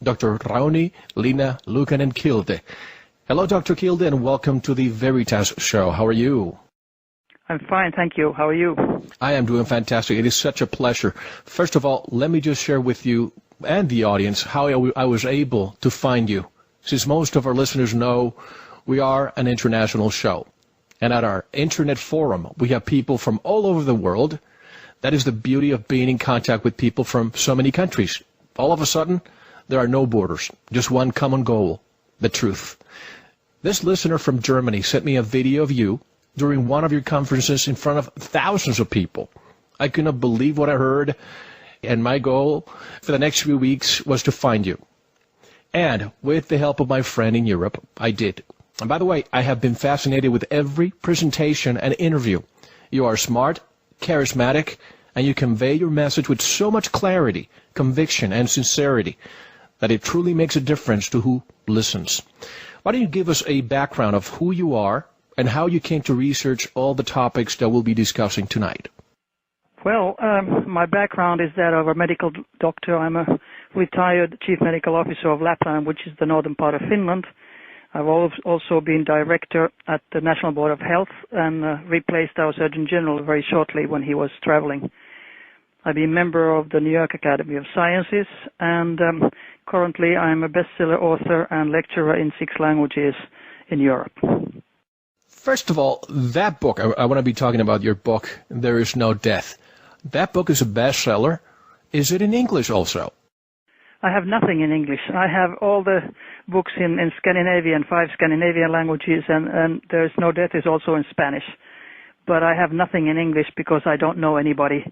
Dr. Rauni, Lina, Lucan, and Kilda. Hello, Dr. Kilda, and welcome to the Veritas Show. How are you? I'm fine, thank you. How are you? I am doing fantastic. It is such a pleasure. First of all, let me just share with you and the audience how I was able to find you. Since most of our listeners know, we are an international show. And at our internet forum, we have people from all over the world. That is the beauty of being in contact with people from so many countries. All of a sudden, there are no borders, just one common goal, the truth. This listener from Germany sent me a video of you during one of your conferences in front of thousands of people. I could not believe what I heard, and my goal for the next few weeks was to find you. And with the help of my friend in Europe, I did. And by the way, I have been fascinated with every presentation and interview. You are smart, charismatic, and you convey your message with so much clarity, conviction, and sincerity that it truly makes a difference to who listens. Why don't you give us a background of who you are and how you came to research all the topics that we'll be discussing tonight? Well, my background is that of a medical doctor. I'm a retired chief medical officer of Lapland, which is the northern part of Finland. I've also been director at the National Board of Health and replaced our Surgeon General very shortly when he was traveling. I've been member of the New York Academy of Sciences, and currently I'm a bestseller author and lecturer in 6 languages in Europe. First of all, that book, I want to be talking about your book, There Is No Death. That book is a bestseller. Is it in English also? I have nothing in English. I have all the books in Scandinavian, 5 Scandinavian languages, and There Is No Death is also in Spanish. But I have nothing in English because I don't know anybody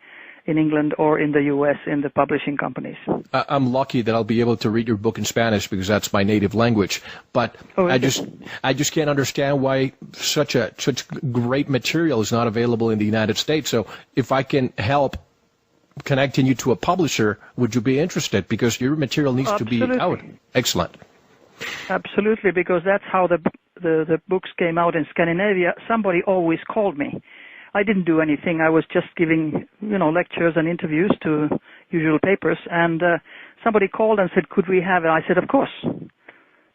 in England or in the U.S. in the publishing companies. I'm lucky that I'll be able to read your book in Spanish because that's my native language. But I just can't understand why such great material is not available in the United States. So if I can help connecting you to a publisher, would you be interested? Because your material needs to be out. Excellent. Absolutely, because that's how the books came out in Scandinavia. Somebody always called me. I didn't do anything. I was just giving, lectures and interviews to usual papers, and somebody called and said, could we have it? I said, of course.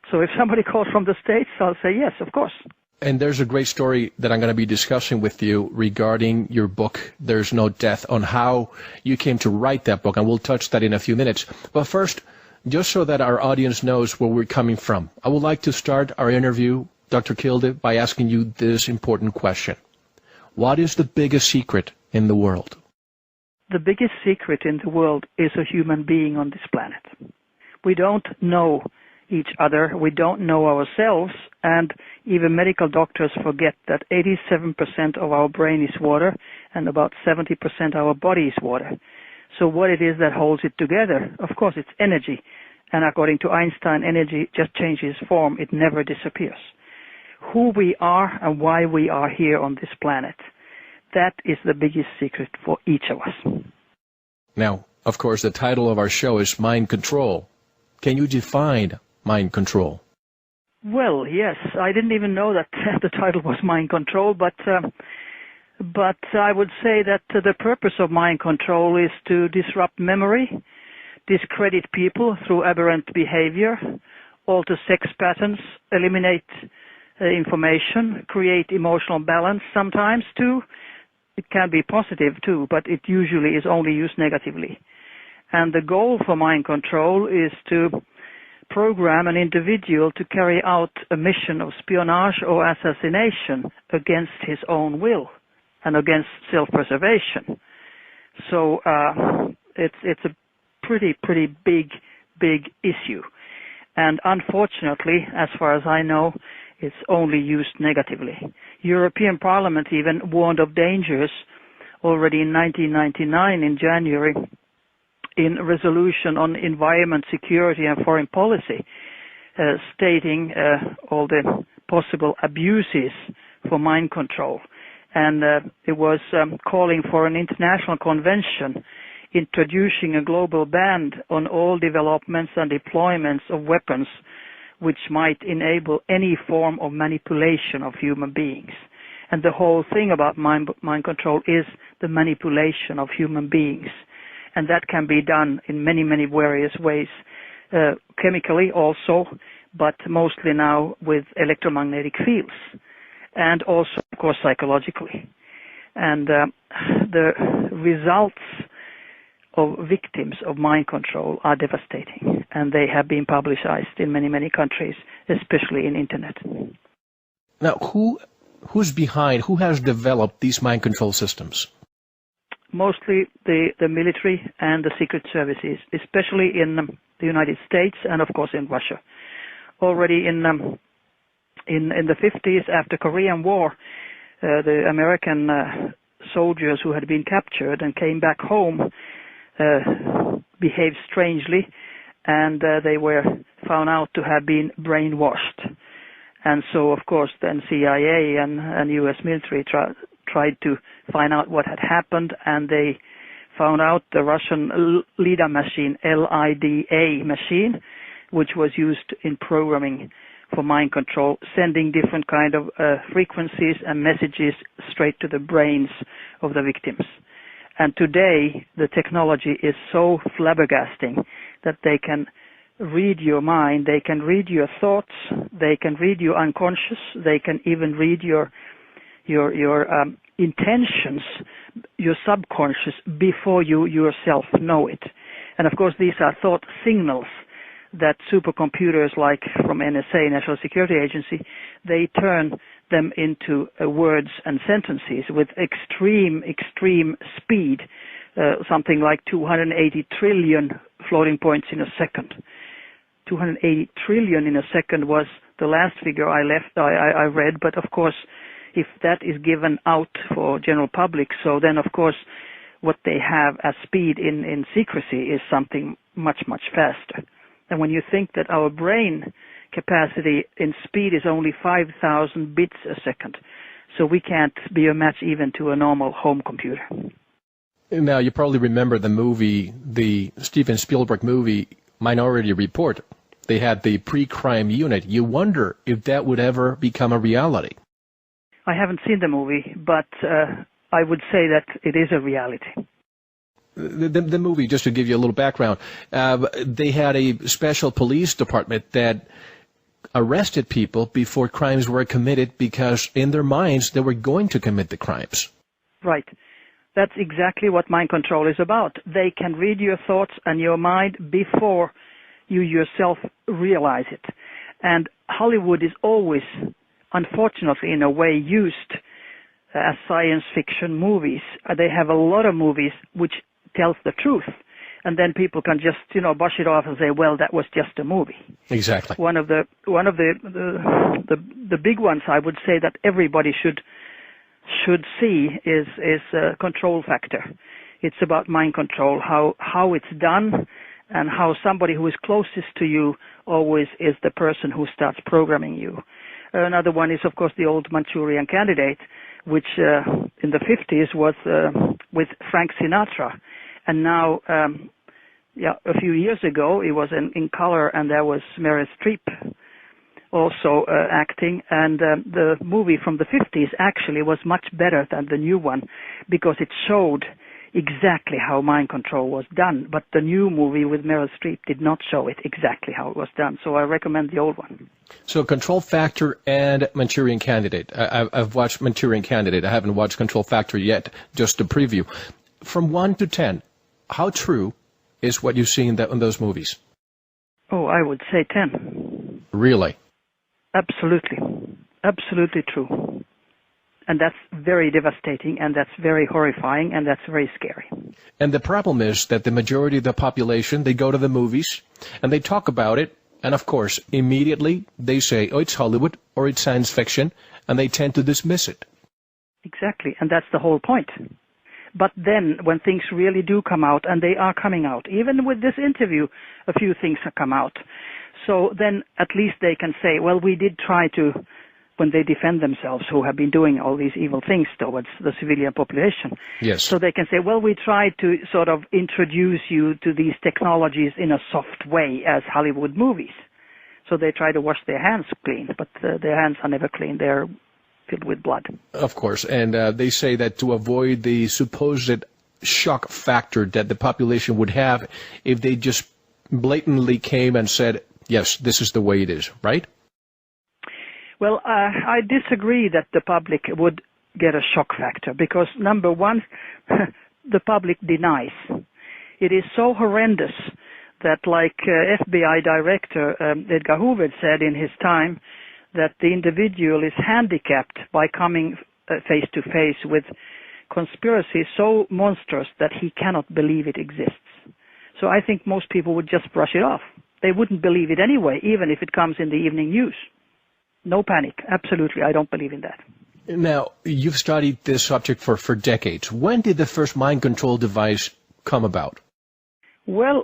So if somebody calls from the States, I'll say, yes, of course. And there's a great story that I'm going to be discussing with you regarding your book, There's No Death, on how you came to write that book, and we'll touch that in a few minutes. But first, just so that our audience knows where we're coming from, I would like to start our interview, Dr. Kilda, by asking you this important question. What is the biggest secret in the world? The biggest secret in the world is a human being on this planet. We don't know each other, we don't know ourselves, and even medical doctors forget that 87% of our brain is water and about 70% of our body is water. So what it is that holds it together? Of course, it's energy. And according to Einstein, energy just changes form. It never disappears. Who we are and why we are here on this planet, that is the biggest secret for each of us. Now, of course, the title of our show is Mind Control. Can you define mind control? Well, yes. I didn't even know that the title was Mind Control, but I would say that the purpose of mind control is to disrupt memory, discredit people through aberrant behavior, alter sex patterns, eliminate information, create emotional balance sometimes too. It can be positive too, but it usually is only used negatively. And the goal for mind control is to program an individual to carry out a mission of espionage or assassination against his own will and against self-preservation. So it's a pretty big issue. And unfortunately, as far as I know, it's only used negatively. European Parliament even warned of dangers already in 1999 in January in a resolution on environment, security and foreign policy, stating all the possible abuses for mind control. And it was calling for an international convention introducing a global ban on all developments and deployments of weapons which might enable any form of manipulation of human beings. And the whole thing about mind control is the manipulation of human beings. And that can be done in many various ways. chemically also, but mostly now with electromagnetic fields, and also, of course, psychologically. And the results of victims of mind control are devastating, and they have been publicized in many, many countries, especially in internet. Now, who's behind, who has developed these mind control systems? Mostly the military and the secret services, especially in the United States and, of course, in Russia. Already in the 50s, after Korean War, the American soldiers who had been captured and came back home behaved strangely, and they were found out to have been brainwashed. And so, of course, then CIA and U.S. military tried to find out what had happened, and they found out the Russian LIDA machine, LIDA machine, which was used in programming for mind control, sending different kind of frequencies and messages straight to the brains of the victims. And today, the technology is so flabbergasting that they can read your mind, they can read your thoughts, they can read your unconscious, they can even read your intentions, your subconscious, before you yourself know it. And of course, these are thought signals that supercomputers like from NSA, National Security Agency, they turn them into words and sentences with extreme speed, something like 280 trillion floating points in a second. 280 trillion in a second was the last figure I read, but of course, if that is given out for general public, so then of course what they have as speed in secrecy is something much faster. And when you think that our brain capacity in speed is only 5,000 bits a second, so we can't be a match even to a normal home computer. Now, you probably remember the Steven Spielberg movie, Minority Report. They had the pre-crime unit. You wonder if that would ever become a reality. I haven't seen the movie, but I would say that it is a reality. The movie, just to give you a little background, they had a special police department that arrested people before crimes were committed because in their minds they were going to commit the crimes. Right. That's exactly what mind control is about. They can read your thoughts and your mind before you yourself realize it. And Hollywood is always, unfortunately, in a way, used as science fiction movies. They have a lot of movies which tells the truth, and then people can just brush it off and say, well, that was just a movie. Exactly. One of the big ones I would say that everybody should see is Control Factor. It's about mind control, how it's done, and how somebody who is closest to you always is the person who starts programming you. Another one is, of course, the old Manchurian Candidate, which in the 50s was with Frank Sinatra. And now, a few years ago, it was in color, and there was Meryl Streep also acting. And the movie from the 50s actually was much better than the new one because it showed exactly how mind control was done. But the new movie with Meryl Streep did not show it exactly how it was done. So I recommend the old one. So Control Factor and Manchurian Candidate. I've watched Manchurian Candidate. I haven't watched Control Factor yet, just a preview. From 1 to 10, how true is what you see in those movies? Oh, I would say 10. Really? Absolutely. Absolutely true. And that's very devastating, and that's very horrifying, and that's very scary. And the problem is that the majority of the population, they go to the movies, and they talk about it, and of course, immediately they say, oh, it's Hollywood, or it's science fiction, and they tend to dismiss it. Exactly, and that's the whole point. But then, when things really do come out, and they are coming out, even with this interview, a few things have come out. So then, at least they can say, well, we did try to, when they defend themselves, who have been doing all these evil things towards the civilian population. Yes. So they can say, well, we tried to sort of introduce you to these technologies in a soft way as Hollywood movies. So they try to wash their hands clean, but their hands are never clean. They're filled with blood. Of course, and they say that to avoid the supposed shock factor that the population would have if they just blatantly came and said, yes, this is the way it is, right? Well, I disagree that the public would get a shock factor because, number one, the public denies. It is so horrendous that, like FBI Director Edgar Hoover said in his time, that the individual is handicapped by coming face to face with conspiracy so monstrous that he cannot believe it exists. So I think most people would just brush it off. They wouldn't believe it anyway, even if it comes in the evening news. No panic. Absolutely, I don't believe in that. Now, you've studied this subject for decades. When did the first mind control device come about? Well,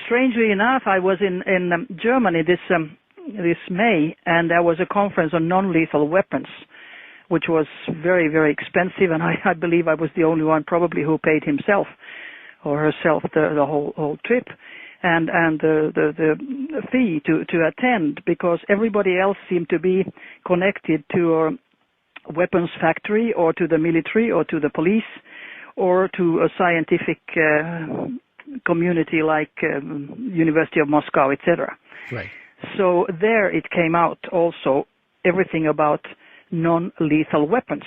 strangely enough, I was in Germany this May, and there was a conference on non-lethal weapons, which was very, very expensive, and I believe I was the only one probably who paid himself or herself the whole trip and the fee to attend, because everybody else seemed to be connected to a weapons factory or to the military or to the police or to a scientific community like University of Moscow, etc. Right. So there it came out also everything about non-lethal weapons.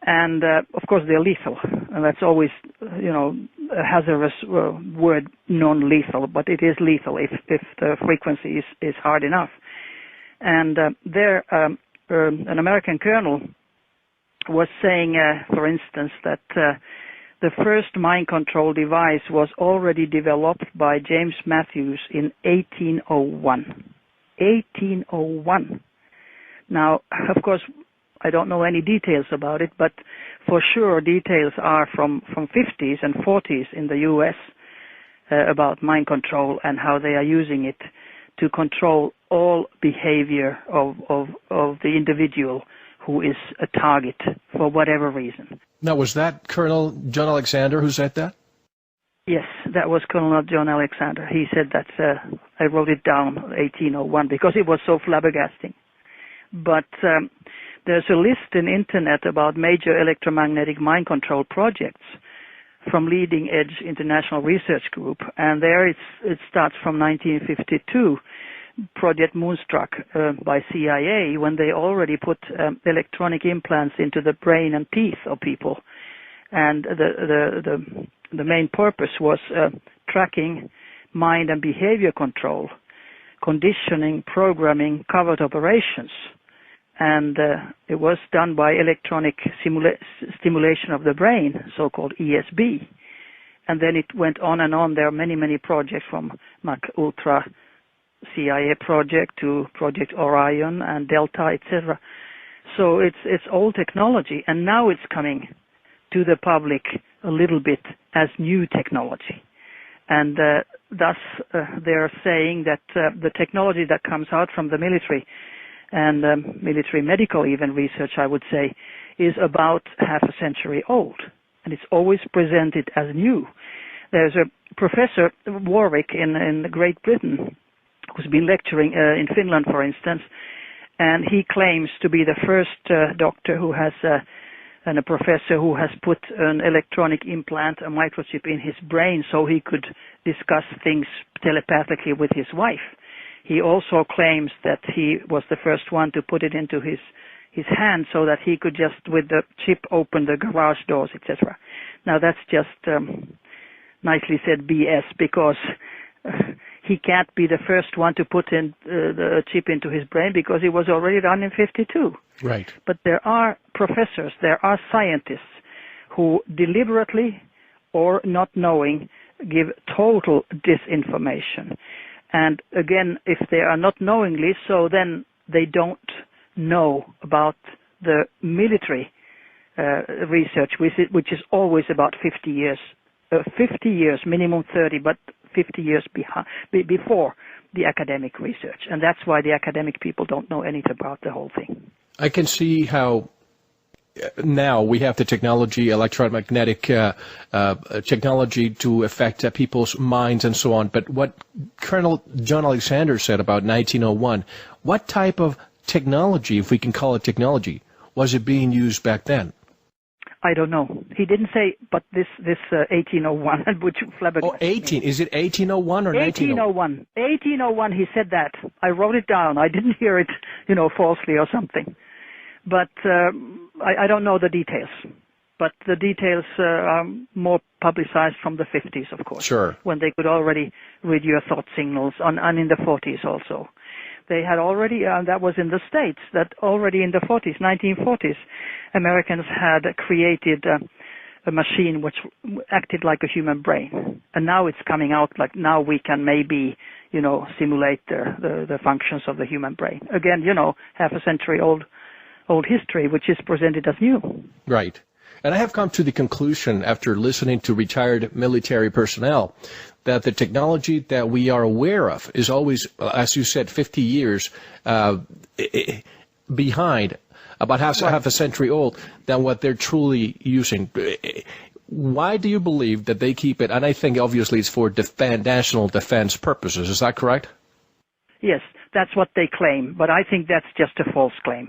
And, of course, they're lethal. And that's always, a hazardous word, non-lethal, but it is lethal if the frequency is hard enough. And there, an American colonel was saying, for instance, that the first mind control device was already developed by James Matthews in 1801. 1801. Now, of course, I don't know any details about it, but for sure details are from 50s and 40s in the U.S. About mind control and how they are using it to control all behavior of the individual who is a target for whatever reason. Now, was that Colonel John Alexander who said that? Yes, that was Colonel John Alexander. He said that. I wrote it down, 1801, because it was so flabbergasting. But there's a list in internet about major electromagnetic mind control projects from leading edge international research group, and there it starts from 1952, Project Moonstruck by CIA, when they already put electronic implants into the brain and teeth of people, and the main purpose was tracking mind and behavior control, conditioning, programming, covert operations. And it was done by electronic stimulation of the brain, so-called ESB. And then it went on and on. There are many, many projects from Mach Ultra CIA project to Project Orion and Delta, etc. So it's old technology, and now it's coming to the public a little bit as new technology. And thus they're saying that the technology that comes out from the military and military medical even research, I would say, is about half a century old. And it's always presented as new. There's a Professor Warwick in Great Britain who's been lecturing in Finland, for instance, and he claims to be the first doctor who has and a professor who has put an electronic implant, a microchip in his brain so he could discuss things telepathically with his wife. He also claims that he was the first one to put it into his hand so that he could just, with the chip, open the garage doors, etc. Now that's just nicely said BS, because he can't be the first one to put in the chip into his brain because it was already done in 52. Right. But there are professors, there are scientists who deliberately or not knowing give total disinformation. And again, if they are not knowingly so, then they don't know about the military research, which is always about 50 years. 50 years, minimum 30, but 50 years before the academic research. And that's why the academic people don't know anything about the whole thing. I can see how now we have the technology, electromagnetic technology to affect people's minds and so on. But what Colonel John Alexander said about 1901, what type of technology, if we can call it technology, was it being used back then? I don't know. He didn't say, but this 1801, which flabbergasted 18. Is it 1801 or 1901? 1801, he said that. I wrote it down. I didn't hear it, falsely or something. But I don't know the details. But the details are more publicized from the 50s, of course. Sure. When they could already read your thought signals, and in the 40s also. They had already, that was in the States, that already in the 1940s, Americans had created a machine which acted like a human brain. And now it's coming out like now we can maybe, simulate the functions of the human brain. Again, half a century old history, which is presented as new. Right. And I have come to the conclusion after listening to retired military personnel that the technology that we are aware of is always, as you said, 50 years behind, about half a century old, than what they're truly using. Why do you believe that they keep it? And I think obviously it's for national defense purposes. Is that correct? Yes, that's what they claim. But I think that's just a false claim.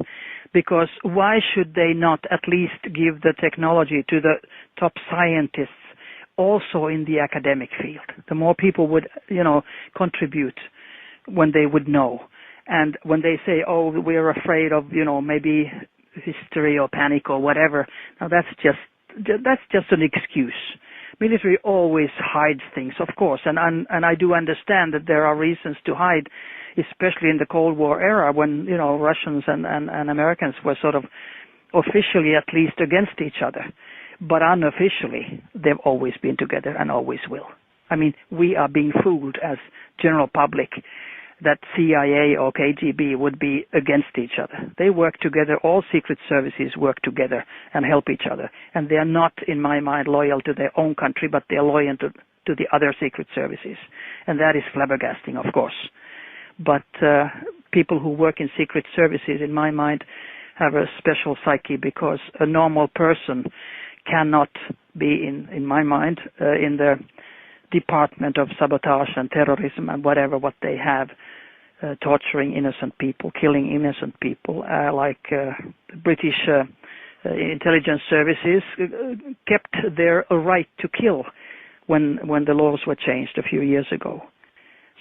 Because why should they not at least give the technology to the top scientists also in the academic field? The more people would, contribute when they would know. And when they say, oh, we're afraid of, maybe hysteria or panic or whatever, now that's just an excuse. Military always hides things, of course, and I do understand that there are reasons to hide, especially in the Cold War era when, Russians and Americans were sort of officially at least against each other. But unofficially, they've always been together and always will. I mean, we are being fooled as general public that CIA or KGB would be against each other. They work together, all secret services work together and help each other. And they are not, in my mind, loyal to their own country, but they are loyal to the other secret services. And that is flabbergasting, of course. But people who work in secret services, in my mind, have a special psyche because a normal person cannot be, in my mind, in the department of sabotage and terrorism and whatever what they have, torturing innocent people, killing innocent people, like British intelligence services kept their right to kill when the laws were changed a few years ago.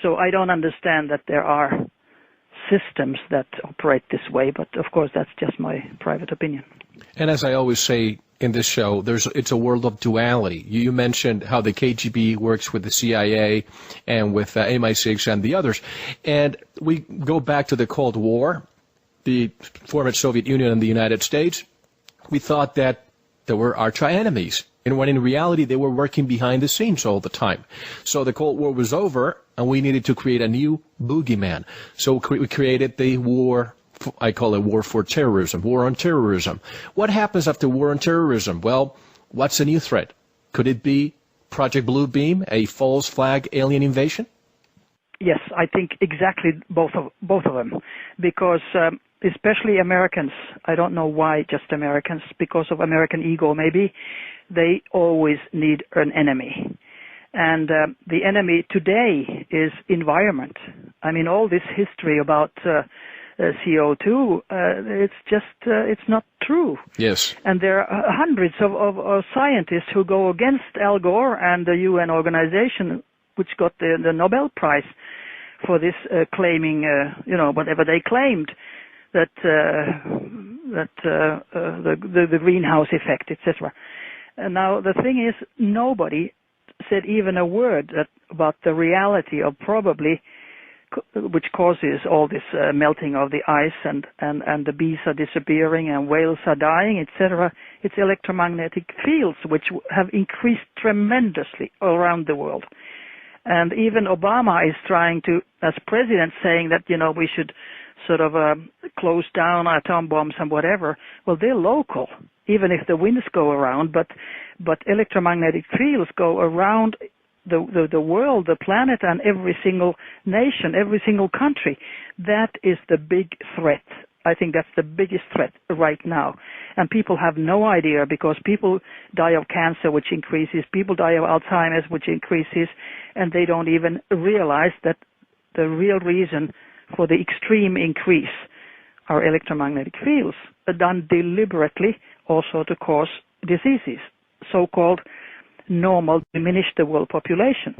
So I don't understand that there are systems that operate this way, but of course that's just my private opinion. And as I always say in this show, it's a world of duality. You mentioned how the KGB works with the CIA and with MI6 and the others. And we go back to the Cold War, the former Soviet Union and the United States. We thought that they were arch-enemies, and when in reality they were working behind the scenes all the time. So the Cold War was over, and we needed to create a new boogeyman. So we created the war, I call it war for terrorism, war on terrorism. What happens after war on terrorism? Well, what's a new threat? Could it be Project Blue Beam, a false flag alien invasion? Yes, I think exactly both of them, because especially Americans, I don't know why just Americans, because of American ego maybe, they always need an enemy. And the enemy today is environment. I mean, all this history about CO2, it's not true. Yes. And there are hundreds of scientists who go against Al Gore and the UN organization, which got the Nobel Prize for this claiming, whatever they claimed, that the greenhouse effect, etc. And now the thing is, nobody said even a word about the reality of probably which causes all this melting of the ice and the bees are disappearing and whales are dying, etc. It's electromagnetic fields which have increased tremendously around the world. And even Obama is trying to, as president, saying that, we should sort of close down atom bombs and whatever. Well, they're local, even if the winds go around, but electromagnetic fields go around the world, the planet, and every single nation, every single country. That is the big threat. I think that's the biggest threat right now. And people have no idea, because people die of cancer, which increases, people die of Alzheimer's, which increases, and they don't even realize that the real reason for the extreme increase are electromagnetic fields, done deliberately also to cause diseases, so-called normal, diminished the world population.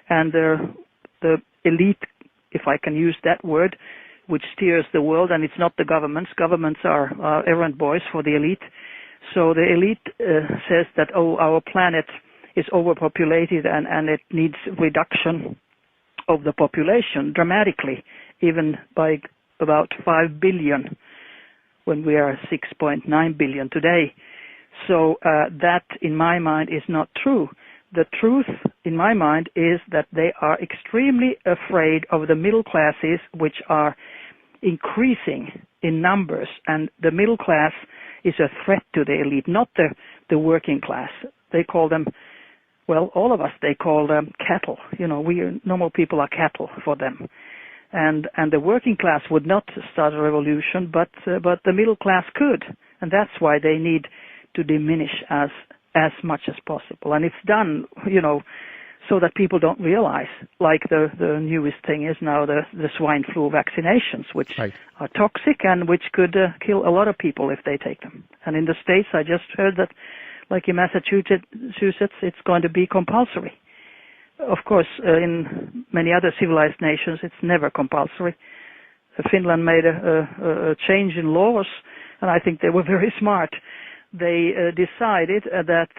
And the elite, if I can use that word, which steers the world, and it's not the governments. Governments are errand boys for the elite. So the elite says that, our planet is overpopulated and it needs reduction of the population dramatically, even by about 5 billion, when we are 6.9 billion today. So that, in my mind, is not true. The truth, in my mind, is that they are extremely afraid of the middle classes, which are increasing in numbers, and the middle class is a threat to the elite, not the working class. They call them, well, all of us, they call them cattle. We normal people are cattle for them. And the working class would not start a revolution, but the middle class could. And that's why they need to diminish as much as possible. And it's done, so that people don't realize, like the newest thing is now the swine flu vaccinations, which are toxic and which could kill a lot of people if they take them. And in the States, I just heard that, like in Massachusetts, it's going to be compulsory. Of course, in many other civilized nations, it's never compulsory. Finland made a change in laws, and I think they were very smart. They decided that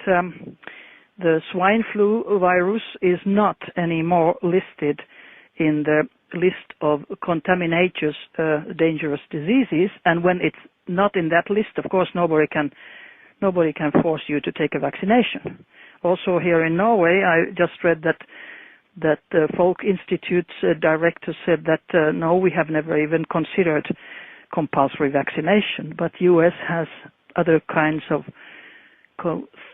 the swine flu virus is not anymore listed in the list of contaminated dangerous diseases, and when it's not in that list, of course, nobody can force you to take a vaccination. Also here in Norway, I just read that the Folk Institute's director said that no, we have never even considered compulsory vaccination, but U.S. has other kinds of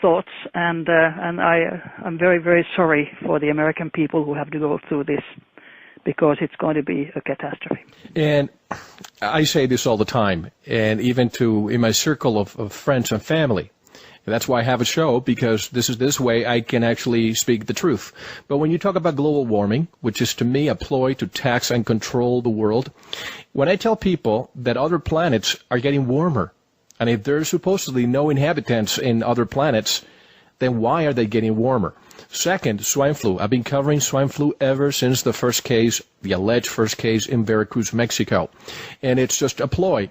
thoughts, and I'm very, very sorry for the American people who have to go through this, because it's going to be a catastrophe. And I say this all the time, and even in my circle of friends and family. And that's why I have a show, because this way I can actually speak the truth. But when you talk about global warming, which is to me a ploy to tax and control the world, when I tell people that other planets are getting warmer, and if there's supposedly no inhabitants in other planets, then why are they getting warmer? Second, swine flu. I've been covering swine flu ever since the alleged first case in Veracruz, Mexico. And it's just a ploy.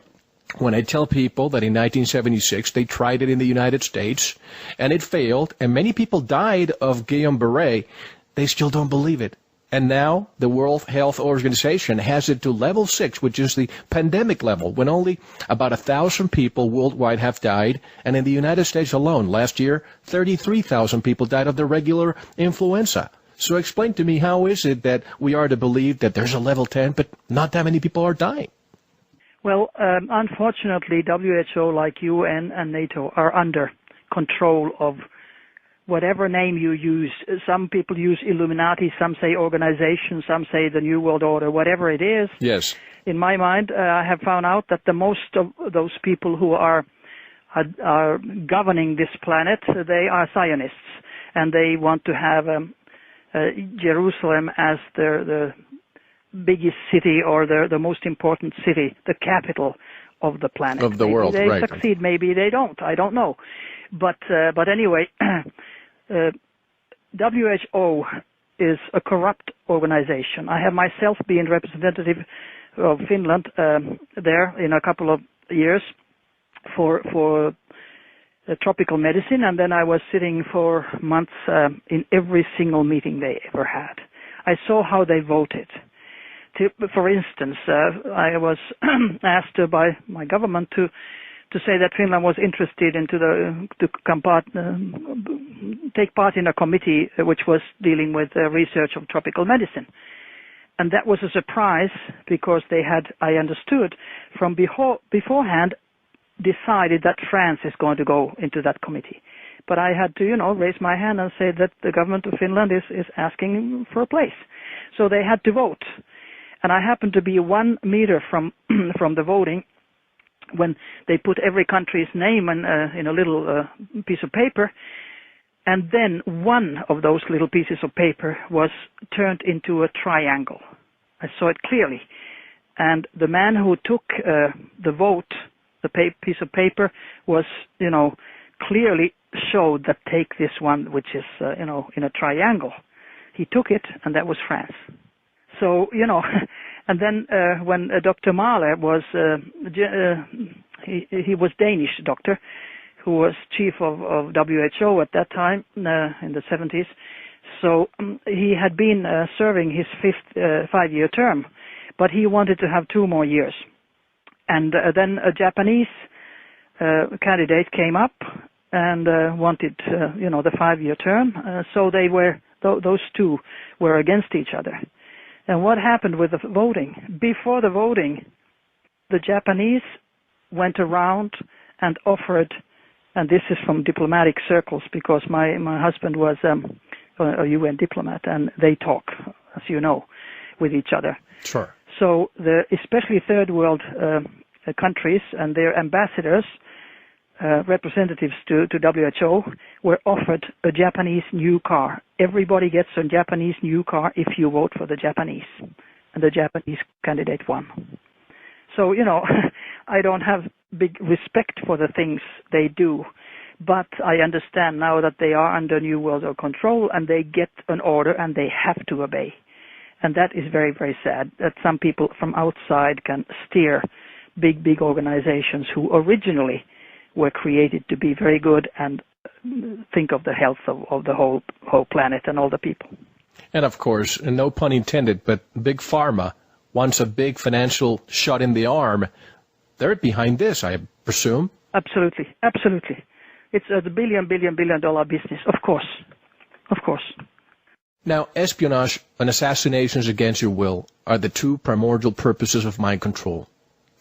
When I tell people that in 1976 they tried it in the United States and it failed and many people died of Guillain-Barré, they still don't believe it. And now the World Health Organization has it to level 6, which is the pandemic level, when only about 1,000 people worldwide have died. And in the United States alone, last year, 33,000 people died of the regular influenza. So explain to me, how is it that we are to believe that there's a level 10, but not that many people are dying? Well, unfortunately, WHO, like UN and NATO, are under control of whatever name you use. Some people use Illuminati, some say organization, some say the New World Order, whatever it is. Yes. In my mind, I have found out that the most of those people who are governing this planet, they are Zionists, and they want to have Jerusalem as the biggest city, or the most important city, the capital of the planet. Of the world, maybe they right. succeed, maybe they don't. I don't know. But anyway, WHO is a corrupt organization. I have myself been representative of Finland there in a couple of years for tropical medicine, and then I was sitting for months in every single meeting they ever had. I saw how they voted. For instance, I was asked by my government to say that Finland was interested to take part in a committee which was dealing with research of tropical medicine. And that was a surprise, because they had, I understood, from beforehand decided that France is going to go into that committee. But I had to, raise my hand and say that the government of Finland is asking for a place. So they had to vote. And I happened to be 1 meter from the voting when they put every country's name in a little piece of paper. And then one of those little pieces of paper was turned into a triangle. I saw it clearly. And the man who took the vote, the piece of paper, was, clearly showed that take this one, which is, in a triangle. He took it, and that was France. So, and then when Dr. Mahler was, he was Danish doctor, who was chief of WHO at that time, in the 70s. So he had been serving his fifth 5-year term, but he wanted to have 2 more years. And then a Japanese candidate came up and wanted, the 5-year term. So they were, those two were against each other. And what happened with the voting? Before the voting, the Japanese went around and offered, and this is from diplomatic circles because my husband was a UN diplomat, and they talk, as you know, with each other. Sure. So especially third world countries and their ambassadors, representatives to WHO, were offered a Japanese new car. Everybody gets a Japanese new car if you vote for the Japanese. And the Japanese candidate won. So, I don't have big respect for the things they do, but I understand now that they are under New World Order control and they get an order and they have to obey. And that is very, very sad that some people from outside can steer big organizations who originally were created to be very good and think of the health of the whole planet and all the people. And of course, no pun intended, but Big Pharma wants a big financial shot in the arm. They're behind this, I presume. Absolutely. It's a billion dollar business, of course. Now, espionage and assassinations against your will are the 2 primordial purposes of mind control.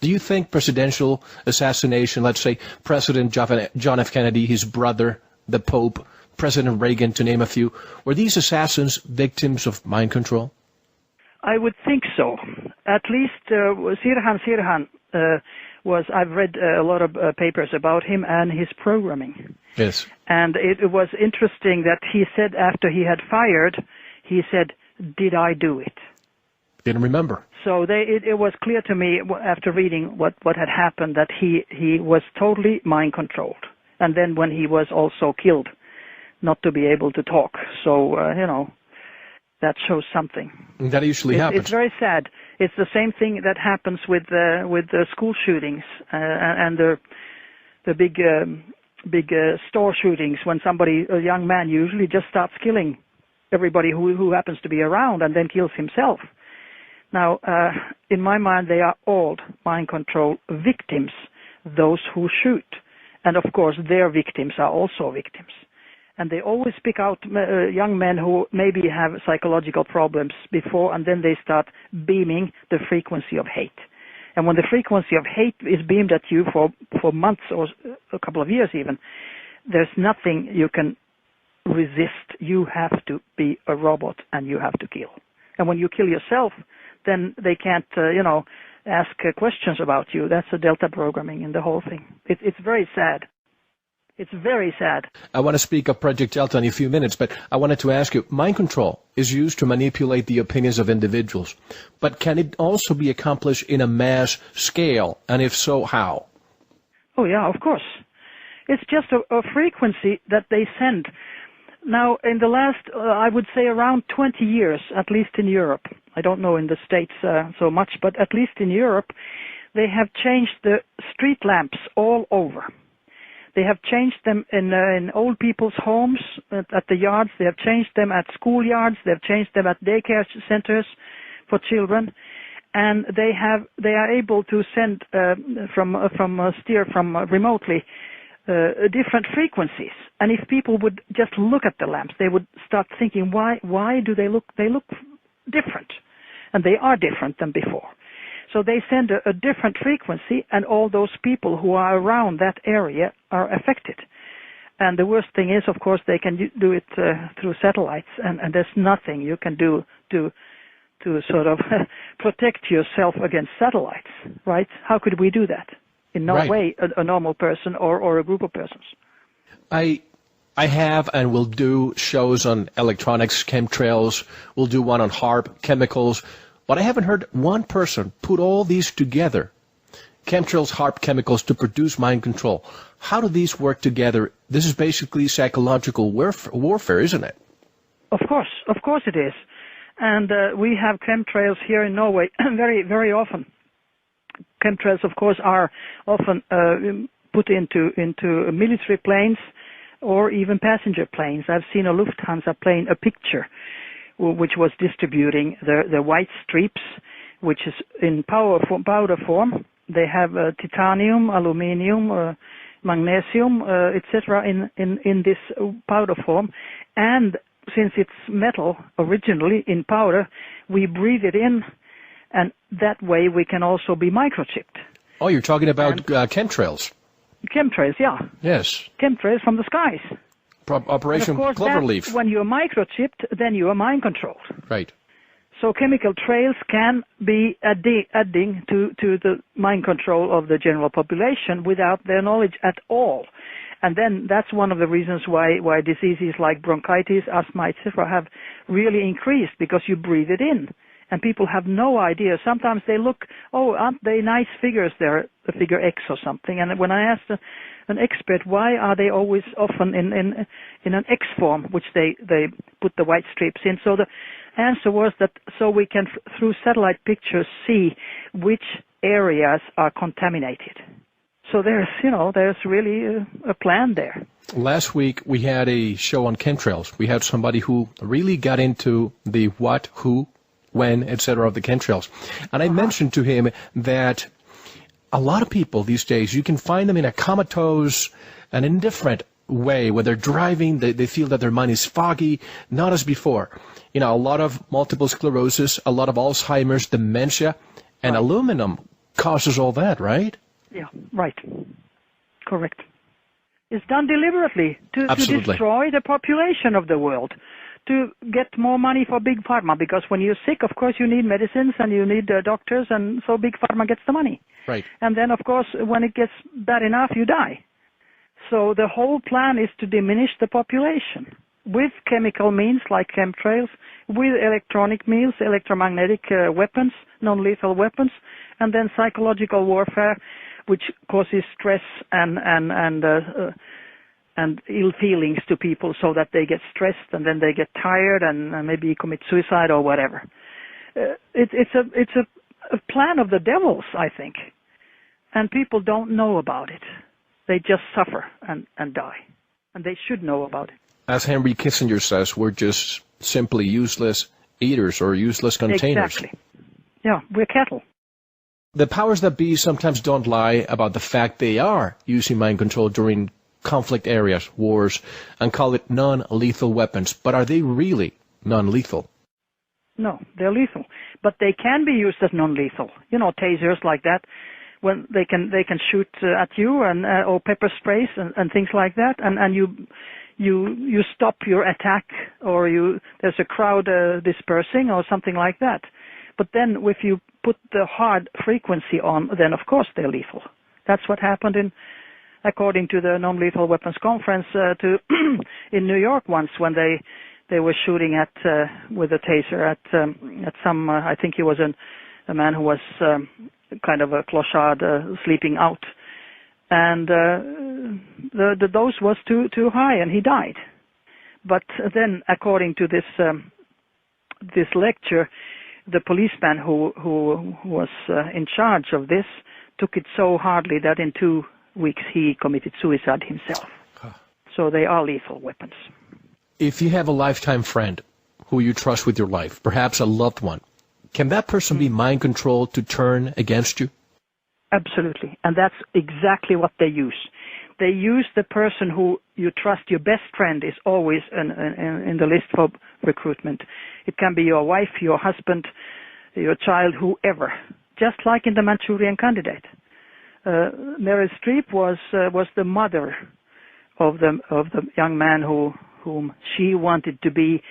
Do you think presidential assassination, let's say President John F. Kennedy, his brother, the Pope, President Reagan, to name a few, were these assassins victims of mind control? I would think so. At least Sirhan I've read a lot of papers about him and his programming. Yes. And it was interesting that he said after he had fired, he said, "Did I do it?" Didn't remember. So it was clear to me after reading what had happened that he was totally mind controlled. And then when he was also killed, not to be able to talk. So, that shows something. That usually happens. It's very sad. It's the same thing that happens with the school shootings and the big store shootings when a young man usually just starts killing everybody who happens to be around and then kills himself. Now, in my mind, they are all mind control victims, those who shoot. And of course, their victims are also victims. And they always pick out young men who maybe have psychological problems before, and then they start beaming the frequency of hate. And when the frequency of hate is beamed at you for months or a couple of years even, there's nothing you can resist. You have to be a robot and you have to kill. And when you kill yourself, then they can't, ask questions about you. That's the Delta programming in the whole thing. It's very sad. It's very sad. I want to speak of Project Delta in a few minutes, but I wanted to ask you, mind control is used to manipulate the opinions of individuals, but can it also be accomplished in a mass scale, and if so, how? Oh, yeah, of course. It's just a frequency that they send. Now, in the last, I would say around 20 years, at least in Europe, I don't know in the States so much, but at least in Europe, they have changed the street lamps all over. They have changed them in old people's homes, at the yards. They have changed them at schoolyards. They have changed them at daycare centers for children, and they are able to send steer from remotely different frequencies. And if people would just look at the lamps, they would start thinking, why do they look different? And they are different than before. So they send a different frequency, and all those people who are around that area are affected. And the worst thing is, of course, they can do it through satellites, and there's nothing you can do to sort of protect yourself against satellites, right? How could we do that? In no way a normal person or a group of persons. I have and will do shows on electronics, chemtrails. We'll do one on HARP, chemicals. But I haven't heard one person put all these together, chemtrails, HARP, chemicals, to produce mind control. How do these work together? This is basically psychological warfare, isn't it? Of course it is. And we have chemtrails here in Norway very, very often. Chemtrails, of course, are often put into military planes or even passenger planes. I've seen a Lufthansa plane, a picture, which was distributing the white streaks, which is in powder form. They have titanium, aluminium, magnesium, etc. in this powder form. And since it's metal originally in powder, we breathe it in, and that way we can also be microchipped. Oh, you're talking about chemtrails. Chemtrails, yeah. Yes. Chemtrails from the skies. Operation Cloverleaf. When you're microchipped, then you are mind controlled. Right. So chemical trails can be adding to the mind control of the general population without their knowledge at all. And then that's one of the reasons why diseases like bronchitis, asthma, etc. have really increased, because you breathe it in. And people have no idea. Sometimes they look, oh, aren't they nice figures there, the figure X or something. And when I asked an expert, why are they always often in an X form, which they put the white strips in? So the answer was that so we can, through satellite pictures, see which areas are contaminated. So there's really a plan there. Last week we had a show on chemtrails. We had somebody who really got into the what, who, when, etc. of the chemtrails. And I mentioned to him that a lot of people these days, you can find them in a comatose, an indifferent way, where they're driving, they feel that their mind is foggy, not as before. A lot of multiple sclerosis, a lot of Alzheimer's, dementia, and aluminum causes all that, right? Yeah, right. Correct. It's done deliberately to destroy the population of the world, to get more money for Big Pharma, because when you're sick, of course, you need medicines and you need doctors, and so Big Pharma gets the money. Right. And then, of course, when it gets bad enough, you die. So the whole plan is to diminish the population with chemical means like chemtrails, with electronic means, electromagnetic weapons, non-lethal weapons, and then psychological warfare, which causes stress and ill feelings to people, so that they get stressed and then they get tired and maybe commit suicide or whatever. It's a plan of the devil's, I think, and people don't know about it. They just suffer and die, and they should know about it. As Henry Kissinger says, we're just simply useless eaters or useless containers. Exactly. Yeah, we're cattle. The powers that be sometimes don't lie about the fact they are using mind control during conflict areas, wars, and call it non-lethal weapons. But are they really non-lethal? No, they're lethal. But they can be used as non-lethal. Tasers like that, when they can shoot at you, and or pepper sprays and things like that, and you stop your attack, or there's a crowd dispersing or something like that. But then if you put the hard frequency on, then of course they're lethal. That's what happened according to the Non-Lethal Weapons Conference in New York once, when they were shooting with a taser at some, I think he was a man who was kind of a clochard sleeping out. And the dose was too high, and he died. But then, according to this lecture, the policeman who was in charge of this took it so hardly that in 2 weeks he committed suicide himself. So they are lethal weapons. If you have a lifetime friend who you trust with your life, perhaps a loved one, can that person be mind controlled to turn against you? Absolutely. And that's exactly what they use. They use the person who you trust. Your best friend is always in the list for recruitment. It can be your wife, your husband, your child, whoever. Just like in the Manchurian Candidate. Meryl Streep was the mother of the young man whom she wanted to be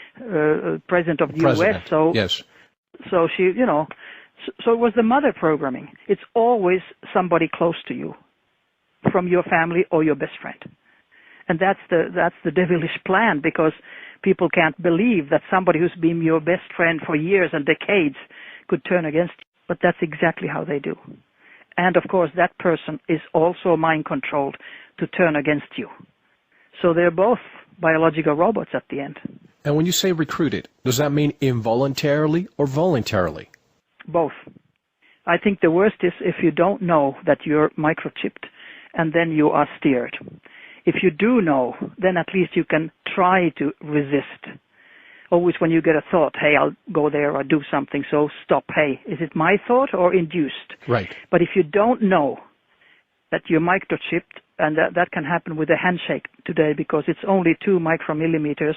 president of the U.S. So yes. So she, so it was the mother programming. It's always somebody close to you, from your family or your best friend, and that's the devilish plan, because people can't believe that somebody who's been your best friend for years and decades could turn against you. But that's exactly how they do. And of course, that person is also mind-controlled to turn against you. So they're both biological robots at the end. And when you say recruited, does that mean involuntarily or voluntarily? Both. I think the worst is if you don't know that you're microchipped and then you are steered. If you do know, then at least you can try to resist. Always when you get a thought, hey, I'll go there or do something, so stop. Hey, is it my thought or induced? Right. But if you don't know that you're microchipped, and that can happen with a handshake today because it's only 2 micromillimeters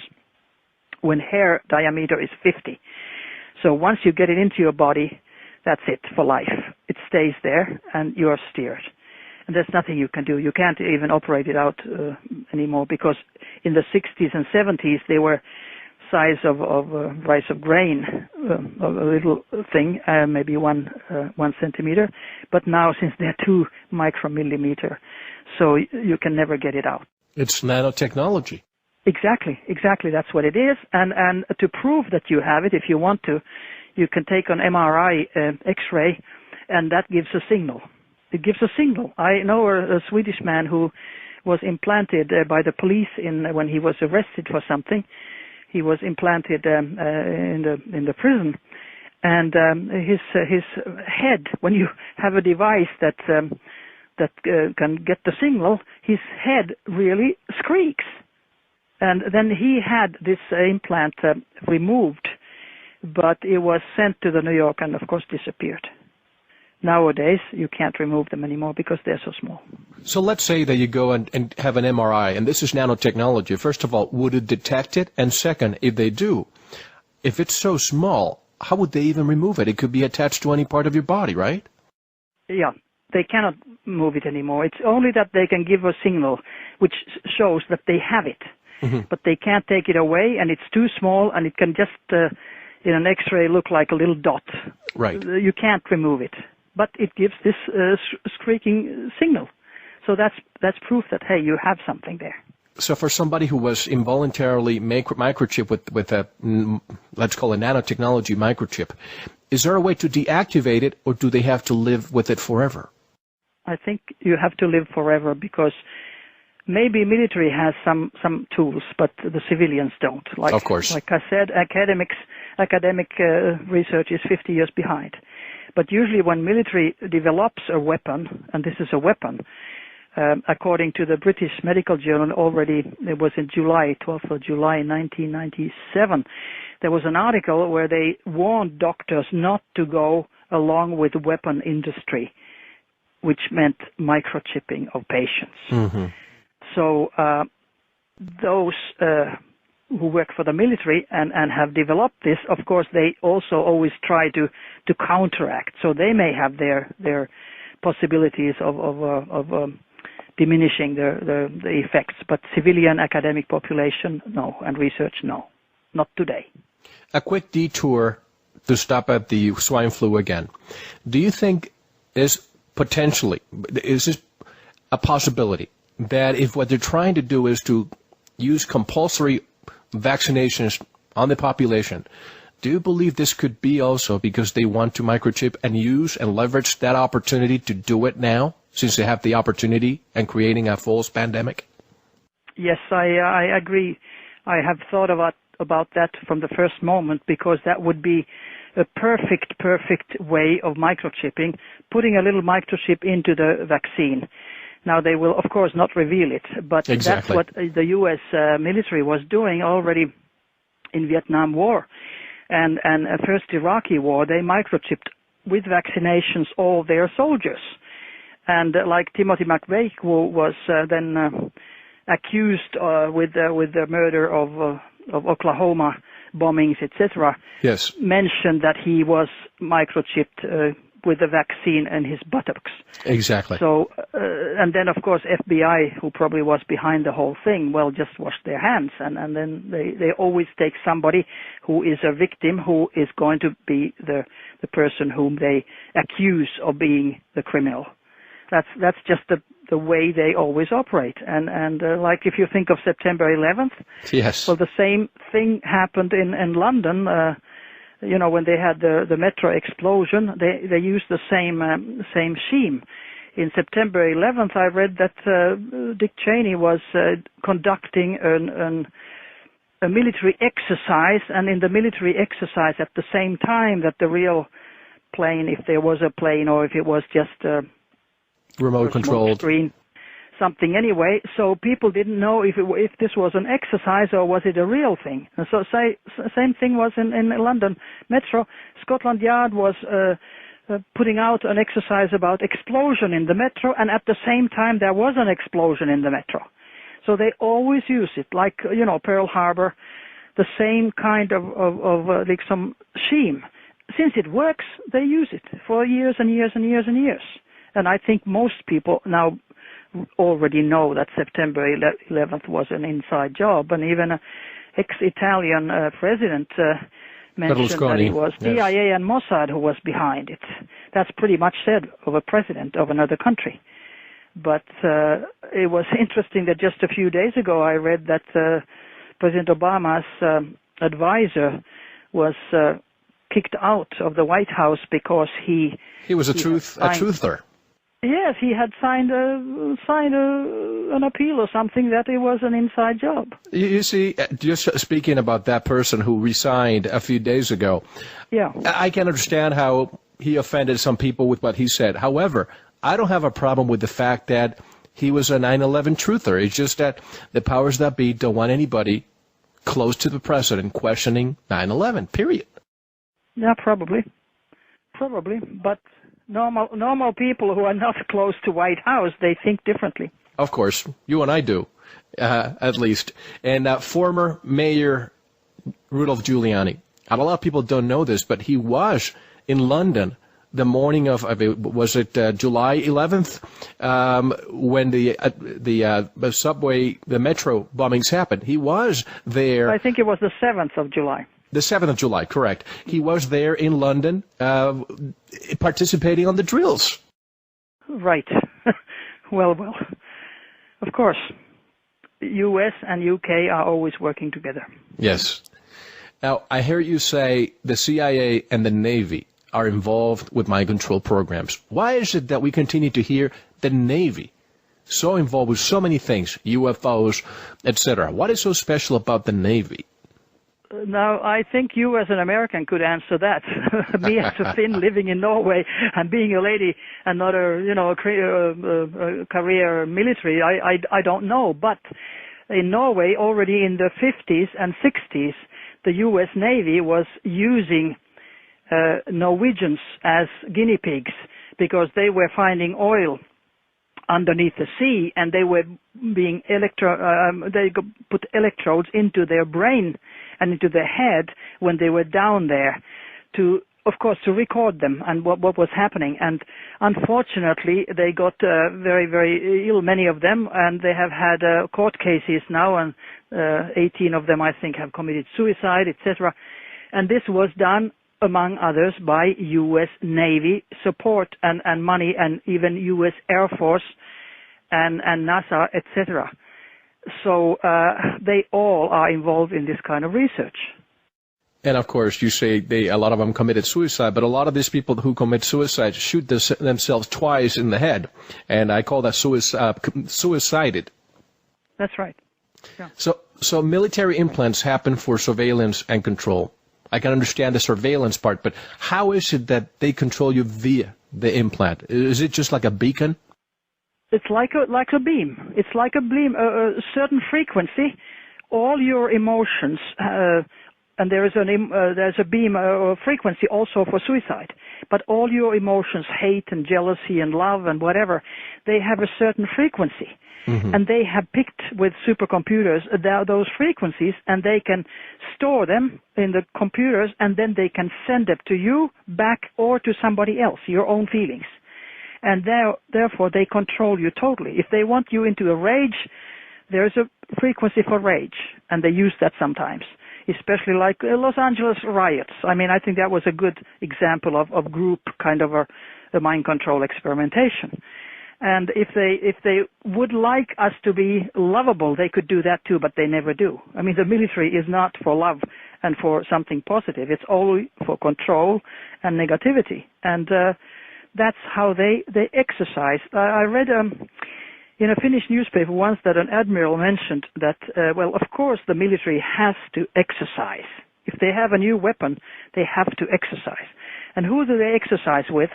when hair diameter is 50. So once you get it into your body, that's it for life. It stays there and you're steered. And there's nothing you can do. You can't even operate it out anymore because in the 60s and 70s they were size of rice of grain, a little thing, maybe 1 centimeter. But now since they're 2 micromillimeter, so you can never get it out. It's nanotechnology. Exactly. That's what it is. And to prove that you have it, if you want to, you can take an MRI, X-ray, and that gives a signal. It gives a signal. I know a Swedish man who was implanted by the police when he was arrested for something. He was implanted in the prison, and his head. When you have a device that can get the signal, his head really squeaks. And then he had this implant removed, but it was sent to the New York and, of course, disappeared. Nowadays, you can't remove them anymore because they're so small. So let's say that you go and have an MRI, and this is nanotechnology. First of all, would it detect it? And second, if they do, if it's so small, how would they even remove it? It could be attached to any part of your body, right? Yeah, they cannot move it anymore. It's only that they can give a signal which shows that they have it. Mm-hmm. But they can't take it away, and it's too small, and it can just, in an X-ray, look like a little dot. Right. You can't remove it. But it gives this squeaking signal. So that's proof that, hey, you have something there. So for somebody who was involuntarily microchipped with a, let's call it nanotechnology microchip, is there a way to deactivate it, or do they have to live with it forever? I think you have to live forever because maybe military has some tools, but the civilians don't. Of course. Like I said, academic research is 50 years behind. But usually when military develops a weapon, and this is a weapon, according to the British Medical Journal already, it was in July, 12th of July 1997, there was an article where they warned doctors not to go along with the weapon industry, which meant microchipping of patients. Mm-hmm. So those who work for the military and have developed this, of course, they also always try to counteract. So they may have their possibilities of diminishing the effects, but civilian academic population, no, and research, no, not today. A quick detour to stop at the swine flu again. Do you think is this a possibility that if what they're trying to do is to use compulsory vaccinations on the population, do you believe this could be also because they want to microchip and use and leverage that opportunity to do it now, since they have the opportunity and creating a false pandemic? Yes, I agree. I have thought about that from the first moment, because that would be a perfect way of microchipping, putting a little microchip into the vaccine. Now, they will, of course, not reveal it, but exactly. That's what the U.S. Military was doing already in Vietnam War. And first Iraqi war, they microchipped with vaccinations all their soldiers. And like Timothy McVeigh, who was then accused with the murder of Oklahoma bombings, etc., yes, mentioned that he was microchipped with the vaccine in his buttocks. Exactly. So, and then of course FBI, who probably was behind the whole thing, well, just washed their hands, and then they always take somebody who is a victim, who is going to be the person whom they accuse of being the criminal. That's just the way they always operate. And like if you think of September 11th, yes, well, the same thing happened in London. when they had the metro explosion, they used the same scheme. In September 11th, I read that Dick Cheney was conducting a military exercise, and in the military exercise at the same time that the real plane, if there was a plane or if it was just a remote controlled screen, something anyway. So people didn't know if this was an exercise or was it a real thing. And so same thing was in London Metro. Scotland Yard was putting out an exercise about explosion in the metro, and at the same time there was an explosion in the metro. So they always use it, like Pearl Harbor, the same kind of like some scheme. Since it works, they use it for years and years and years and years. And I think most people now already know that September 11th was an inside job, and even an ex-Italian president mentioned that it was CIA and Mossad who was behind it. That's pretty much said of a president of another country. But it was interesting that just a few days ago I read that President Obama's advisor was kicked out of the White House because he was a truther. Yes, he had signed an appeal or something that it was an inside job. You see, just speaking about that person who resigned a few days ago, yeah, I can understand how he offended some people with what he said. However, I don't have a problem with the fact that he was a 9/11 truther. It's just that the powers that be don't want anybody close to the president questioning 9/11, period. Yeah, probably. But normal people who are not close to White House, they think differently. Of course. You and I do, at least. And former Mayor Rudolph Giuliani. A lot of people don't know this, but he was in London the morning of, was it July 11th, when the subway, the metro bombings happened. He was there. I think it was the 7th of July. The 7th of July, correct. He was there in London participating on the drills. Right. Well, of course. U.S. and U.K. are always working together. Yes. Now, I hear you say the CIA and the Navy are involved with mind control programs. Why is it that we continue to hear the Navy so involved with so many things, UFOs, etc.? What is so special about the Navy? Now, I think you as an American could answer that. Me as a Finn living in Norway and being a lady and not a career military, I don't know. But in Norway, already in the 50s and 60s, the U.S. Navy was using Norwegians as guinea pigs because they were finding oil underneath the sea, and they were being they put electrodes into their brain and into their head when they were down there to record them and what was happening. And unfortunately, they got very, very ill, many of them, and they have had court cases now, and 18 of them, I think, have committed suicide, etc. And this was done, among others, by U.S. Navy support and money, and even U.S. Air Force and NASA, etc. So they all are involved in this kind of research. And of course, you say a lot of them committed suicide, but a lot of these people who commit suicide shoot themselves twice in the head, and I call that suicided. That's right. Yeah. So military implants happen for surveillance and control. I can understand the surveillance part, but how is it that they control you via the implant? Is it just like a beacon? It's like a beam. It's like a beam, a certain frequency. All your emotions, and there's a beam or frequency also for suicide. But all your emotions, hate and jealousy and love and whatever, they have a certain frequency. Mm-hmm. And they have picked with supercomputers those frequencies, and they can store them in the computers, and then they can send them to you back or to somebody else, your own feelings. And therefore they control you totally. If they want you into a rage, there's a frequency for rage, and they use that sometimes, especially like Los Angeles riots. I mean, I think that was a good example of group kind of a mind control experimentation. And if they would like us to be lovable, they could do that too, but they never do. I mean, the military is not for love and for something positive. It's only for control and negativity. And that's how they exercise. I read in a Finnish newspaper once that an admiral mentioned that, well, of course the military has to exercise. If they have a new weapon, they have to exercise. And who do they exercise with?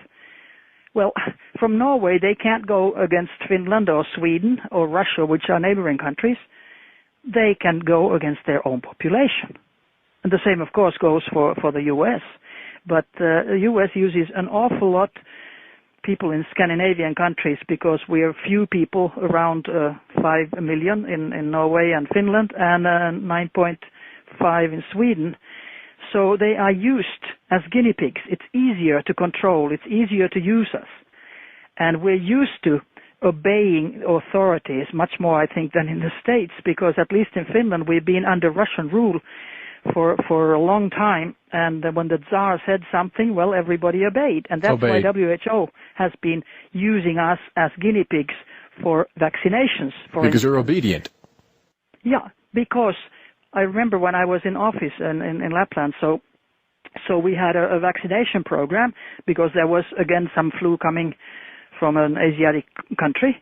Well, from Norway, they can't go against Finland or Sweden or Russia, which are neighboring countries. They can go against their own population. And the same, of course, goes for the U.S. But the U.S. uses an awful lot people in Scandinavian countries because we are few people, around 5 million in Norway and Finland, and 9.5 in Sweden. So they are used as guinea pigs. It's easier to control. It's easier to use us. And we're used to obeying authorities much more, I think, than in the States, because at least in Finland we've been under Russian rule for a long time. And when the Tsar said something, well, everybody obeyed. And that's why WHO has been using us as guinea pigs for vaccinations. Because you're obedient. Yeah, because I remember when I was in office in Lapland, so we had a vaccination program because there was, again, some flu coming from an Asiatic country,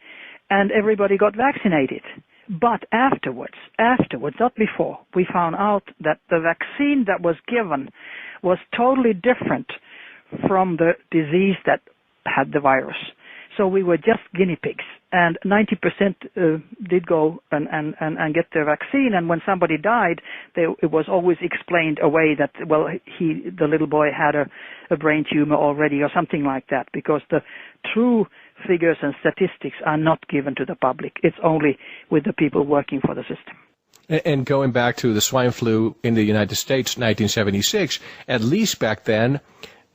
and everybody got vaccinated. But afterwards, not before, we found out that the vaccine that was given was totally different from the disease that had the virus. So we were just guinea pigs, and 90% did go and get their vaccine. And when somebody died, it was always explained away that, well, the little boy had a brain tumor already or something like that, because the true figures and statistics are not given to the public. It's only with the people working for the system. And going back to the swine flu in the United States, 1976, at least back then,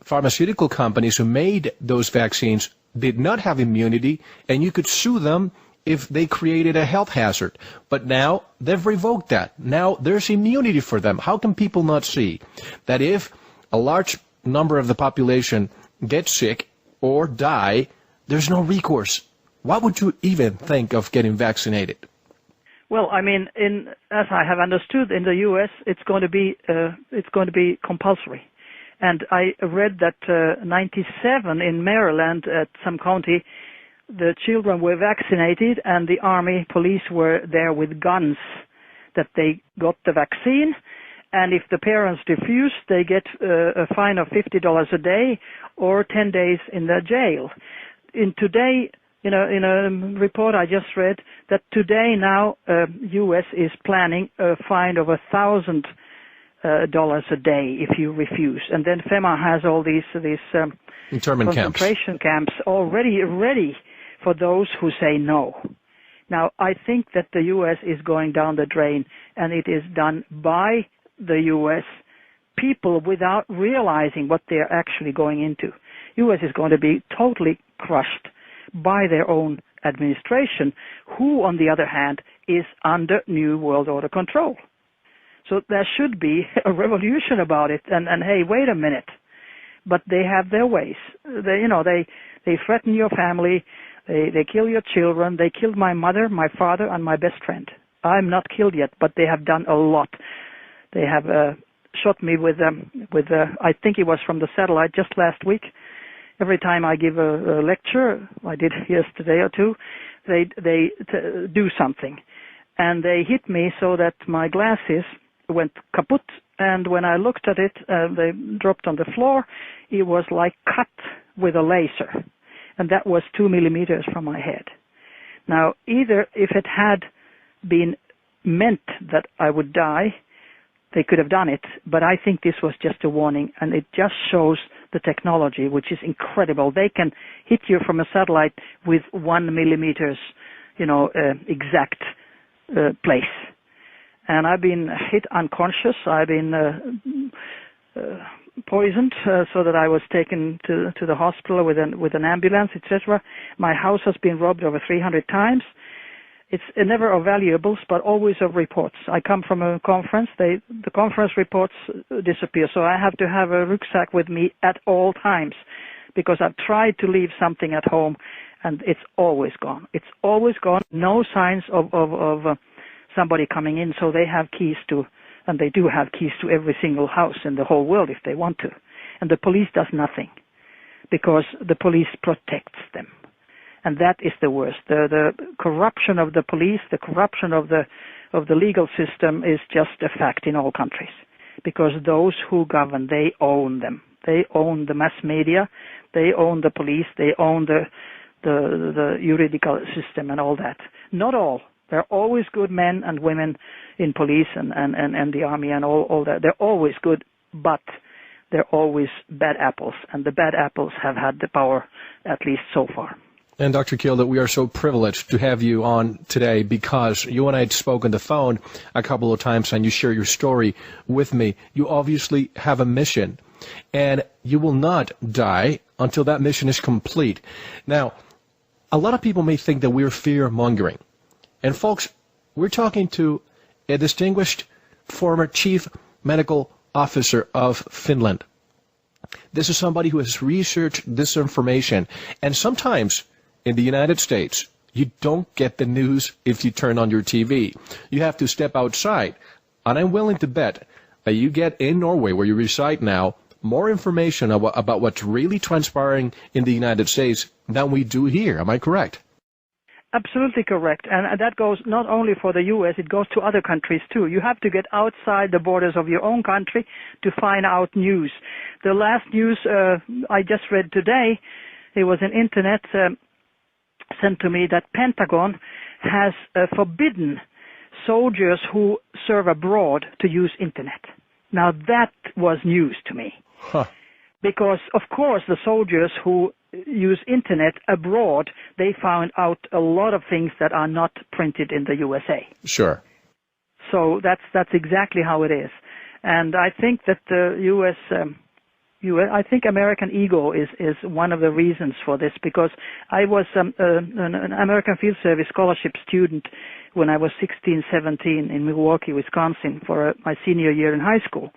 pharmaceutical companies who made those vaccines did not have immunity, and you could sue them if they created a health hazard. But now they've revoked that. Now there's immunity for them. How can people not see that if a large number of the population gets sick or die, there's no recourse? Why would you even think of getting vaccinated? Well, I mean, as I have understood, in the U.S., it's going to be compulsory. And I read that 97 in Maryland at some county, the children were vaccinated and the army, police were there with guns that they got the vaccine. And if the parents refuse, they get a fine of $50 a day or 10 days in the jail. In a report I just read, that today now U.S. is planning a fine of $1,000 a day if you refuse. And then FEMA has all these concentration camps already ready for those who say no. Now, I think that the U.S. is going down the drain, and it is done by the U.S. people without realizing what they are actually going into. U.S. is going to be totally crushed by their own administration, who, on the other hand, is under New World Order control. So there should be a revolution about it. And hey, wait a minute. But they have their ways. They threaten your family. They kill your children. They killed my mother, my father, and my best friend. I'm not killed yet, but they have done a lot. They have shot me with I think it was from the satellite just last week. Every time I give a lecture, I did yesterday or two, they do something. And they hit me so that my glasses went kaput, and when I looked at it, they dropped on the floor. It was like cut with a laser, and that was 2 millimeters from my head. Now, either if it had been meant that I would die, they could have done it, but I think this was just a warning, and it just shows the technology, which is incredible. They can hit you from a satellite with 1 millimeters, exact place. And I've been hit unconscious. I've been poisoned, so that I was taken to the hospital with an ambulance, etc. My house has been robbed over 300 times. It's never of valuables, but always of reports. I come from a conference. The conference reports disappear, so I have to have a rucksack with me at all times, because I've tried to leave something at home, and it's always gone. It's always gone. No signs of somebody coming in, so they have keys to And they do have keys to every single house in the whole world if they want to. And the police does nothing because the police protects them. And that is the worst. The corruption of the police, the corruption of the legal system is just a fact in all countries. Because those who govern, they own them. They own the mass media, they own the police, they own the juridical system and all that. Not all. There are always good men and women in police and the army and all that. They're always good, but they're always bad apples. And the bad apples have had the power, at least so far. And Dr. Kilda, we are so privileged to have you on today because you and I had spoken on the phone a couple of times and you share your story with me. You obviously have a mission and you will not die until that mission is complete. Now, a lot of people may think that we're fear-mongering. And folks, we're talking to a distinguished former chief medical officer of Finland. This is somebody who has researched this information. And sometimes in the United States, you don't get the news if you turn on your TV. You have to step outside. And I'm willing to bet that you get in Norway, where you reside now, more information about what's really transpiring in the United States than we do here. Am I correct? Absolutely correct. And that goes not only for the U.S., it goes to other countries too. You have to get outside the borders of your own country to find out news. The last news I just read today, it was an internet sent to me that Pentagon has forbidden soldiers who serve abroad to use internet. Now that was news to me. Huh. Because, of course, the soldiers who use internet abroad, they found out a lot of things that are not printed in the USA. Sure. So that's exactly how it is. And I think that the I think American ego is one of the reasons for this, because I was an American Field Service scholarship student when I was 16, 17 in Milwaukee, Wisconsin for my senior year in high school.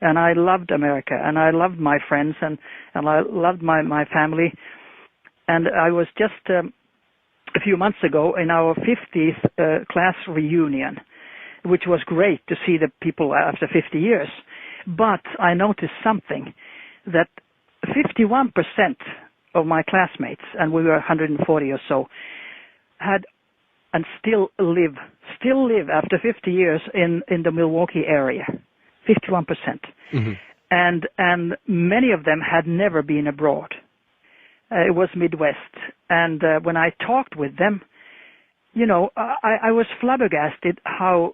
And I loved America, and I loved my friends, and I loved my family. And I was just a few months ago in our 50th class reunion, which was great to see the people after 50 years. But I noticed something, that 51% of my classmates, and we were 140 or so, had and still live after 50 years in the Milwaukee area. 51%. Mm-hmm. And many of them had never been abroad. It was Midwest. And when I talked with them, you know, I was flabbergasted how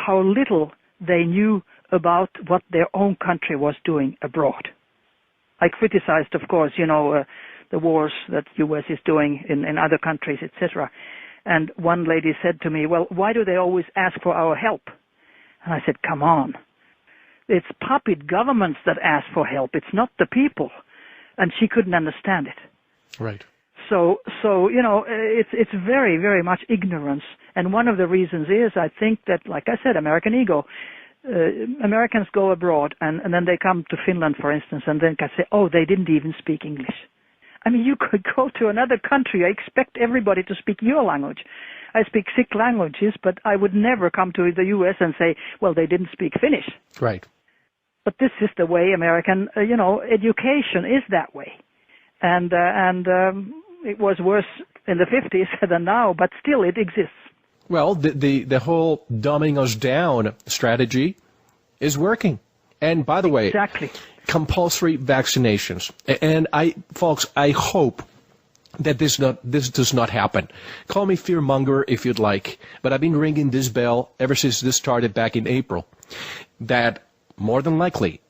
little they knew about what their own country was doing abroad. I criticized, of course, you know, the wars that U.S. is doing in other countries, etc. And one lady said to me, well, why do they always ask for our help? And I said, come on. It's puppet governments that ask for help. It's not the people. And she couldn't understand it. Right. So you know, it's very, very much ignorance. And one of the reasons is, I think that, like I said, American ego. Americans go abroad and then they come to Finland, for instance, and then can say, oh, they didn't even speak English. I mean, you could go to another country. I expect everybody to speak your language. I speak 6 languages, but I would never come to the U.S. and say, well, they didn't speak Finnish. Right. But this is the way American, you know, education is that way. And it was worse in the 50s than now, but still it exists. Well, the whole dumbing us down strategy is working. And by the way, exactly. Compulsory vaccinations. And folks, I hope that this does not happen. Call me fearmonger if you'd like, but I've been ringing this bell ever since this started back in April, that more than likely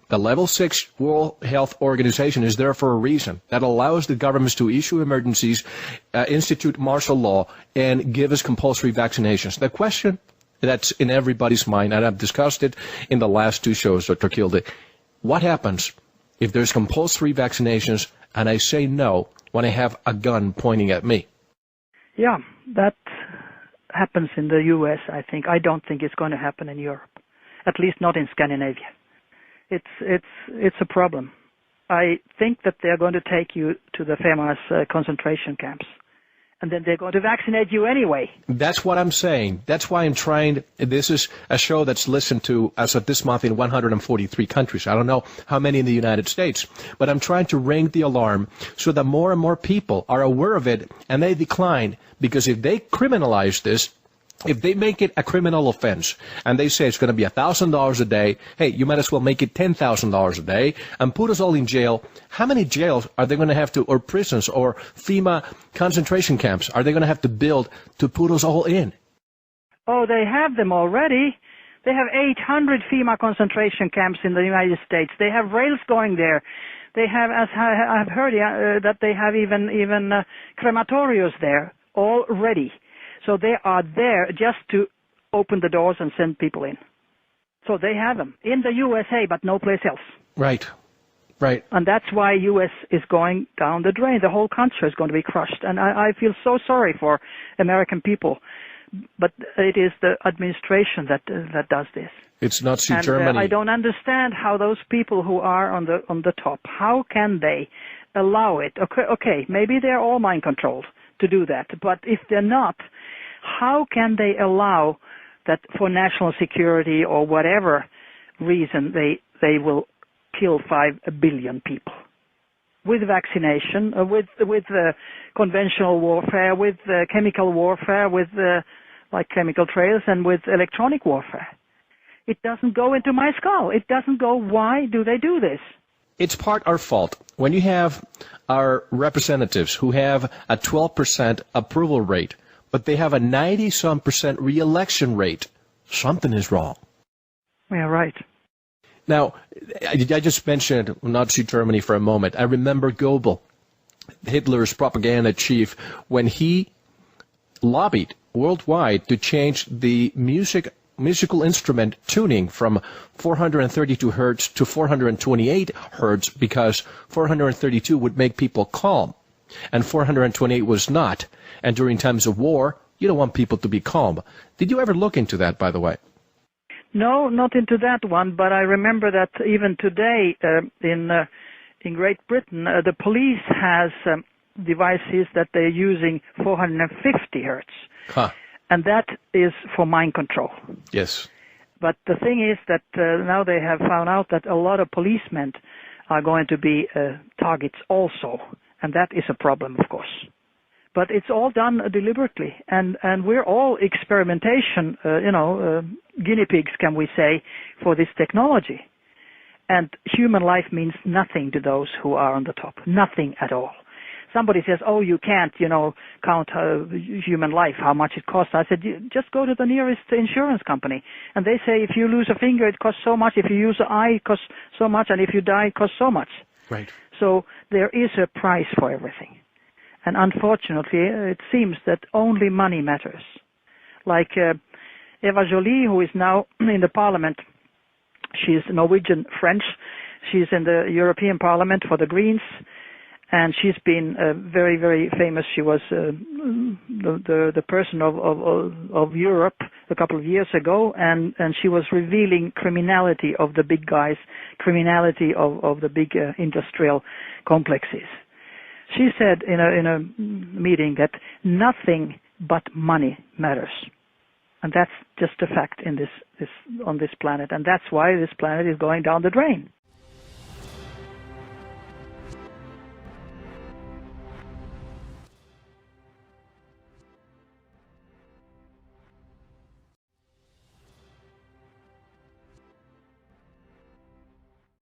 the Level 6 World Health Organization is there for a reason. That allows the governments to issue emergencies, institute martial law, and give us compulsory vaccinations. The question that's in everybody's mind, and I've discussed it in the last 2 shows, Dr. Kilda, what happens if there's compulsory vaccinations and I say no when I have a gun pointing at me? Yeah, that happens in the U.S., I think. I don't think it's going to happen in Europe, at least not in Scandinavia. It's a problem. I think that they're going to take you to the famous concentration camps, And then they're going to vaccinate you anyway. That's what I'm saying. That's why I'm trying. This is a show that's listened to as of this month in 143 countries. I don't know how many in the United States, but I'm trying to ring the alarm so that more and more people are aware of it and they decline. Because if they criminalize this, if they make it a criminal offense and they say it's going to be $1,000 a day, hey, you might as well make it $10,000 a day and put us all in jail. How many jails are they going to have to, or prisons, or FEMA concentration camps are they going to have to build to put us all in? Oh, they have them already. They have 800 FEMA concentration camps in the United States. They have rails going there. They have, as I've heard, that they have even crematorios there already. So they are there just to open the doors and send people in. So they have them in the USA, but no place else. Right, right. And that's why U.S. is going down the drain. The whole country is going to be crushed. And I feel so sorry for American people. But it is the administration that does this. It's Nazi Germany. I don't understand how those people who are on the top, how can they allow it? Okay, maybe they're all mind controlled to do that. But if they're not, how can they allow that for national security or whatever reason they will kill 5 billion people with vaccination, with conventional warfare, with chemical warfare, with like chemical trails, and with electronic warfare? It doesn't go into my skull. It doesn't go, why do they do this? It's part our fault. When you have our representatives who have a 12% approval rate, but they have a 90-some% re-election rate, something is wrong. Yeah, right. Now, I just mentioned Nazi Germany for a moment. I remember Goebbels, Hitler's propaganda chief, when he lobbied worldwide to change the musical instrument tuning from 432 hertz to 428 hertz because 432 would make people calm and 428 was not. And during times of war, you don't want people to be calm. Did you ever look into that, by the way? No, not into that one, but I remember that even today in Great Britain, the police has devices that they're using 450 hertz. Huh. And that is for mind control. Yes. But the thing is that now they have found out that a lot of policemen are going to be targets also. And that is a problem, of course. But it's all done deliberately. And we're all experimentation, guinea pigs, can we say, for this technology. And human life means nothing to those who are on the top. Nothing at all. Somebody says, oh, you can't, count human life, how much it costs. I said, just go to the nearest insurance company. And they say, if you lose a finger, it costs so much. If you use an eye, it costs so much. And if you die, it costs so much. Right. So there is a price for everything. And unfortunately, it seems that only money matters. Like Eva Joly, who is now in the parliament, she's Norwegian-French. She's in the European Parliament for the Greens. And she's been very, very famous. She was the person of Europe a couple of years ago, and she was revealing criminality of the big guys, criminality of the big industrial complexes. She said in a meeting that nothing but money matters, and that's just a fact in this on this planet, and that's why this planet is going down the drain.